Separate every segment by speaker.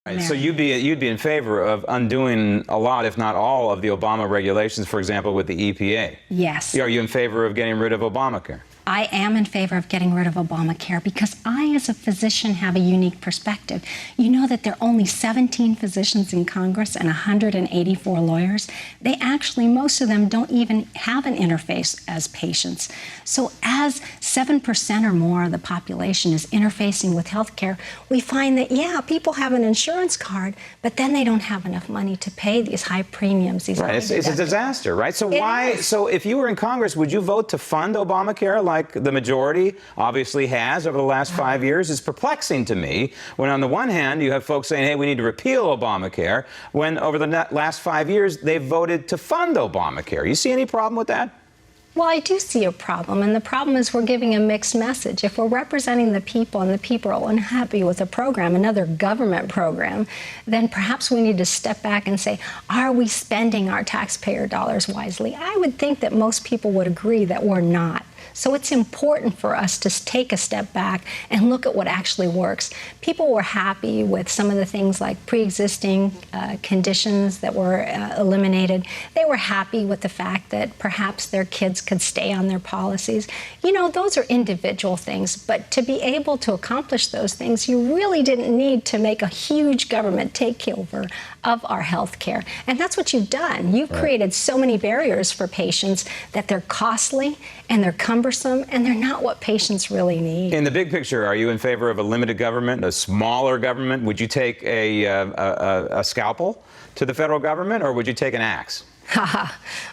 Speaker 1: Right, so you'd be in favor of undoing a lot, if not all, of the Obama regulations, for example, with the EPA?
Speaker 2: Yes.
Speaker 1: Are you in favor of getting rid of Obamacare?
Speaker 2: I am in favor of getting rid of Obamacare because I, as a physician, have a unique perspective. You know that there are only 17 physicians in Congress and 184 lawyers. They actually, most of them don't even have an interface as patients. So as 7% or more of the population is interfacing with healthcare, we find that, yeah, people have an insurance card, but then they don't have enough money to pay these high premiums.
Speaker 1: Right, it's a disaster, right? So so if you were in Congress, would you vote to fund Obamacare like the majority obviously has over the last 5 years? It's perplexing to me when on the one hand you have folks saying, hey, we need to repeal Obamacare, when over the last 5 years they've voted to fund Obamacare. You see any problem with that?
Speaker 2: Well, I do see a problem, and the problem is we're giving a mixed message. If we're representing the people and the people are unhappy with a program, another government program, then perhaps we need to step back and say, are we spending our taxpayer dollars wisely? I would think that most people would agree that we're not. So it's important for us to take a step back and look at what actually works. People were happy with some of the things like pre-existing conditions that were eliminated. They were happy with the fact that perhaps their kids could stay on their policies. You know, those are individual things, but to be able to accomplish those things, you really didn't need to make a huge government takeover of our health care. And that's what you've done. You've created so many barriers for patients that they're costly and they're cumbersome and they're not what patients really need.
Speaker 1: In the big picture, are you in favor of a limited government, a smaller government? Would you take a scalpel to the federal government, or would you take an axe?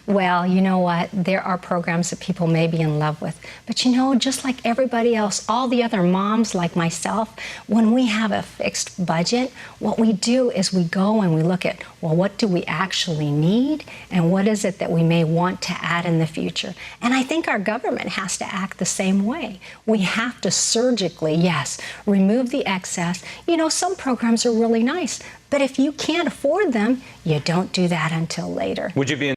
Speaker 2: Well, you know what? There are programs that people may be in love with. But you know, just like everybody else, all the other moms like myself, when we have a fixed budget, what we do is we go and we look at, well, what do we actually need? And what is it that we may want to add in the future? And I think our government has to act the same way. We have to surgically, yes, remove the excess. You know, some programs are really nice, but if you can't afford them, you don't do that until later.
Speaker 1: Would you be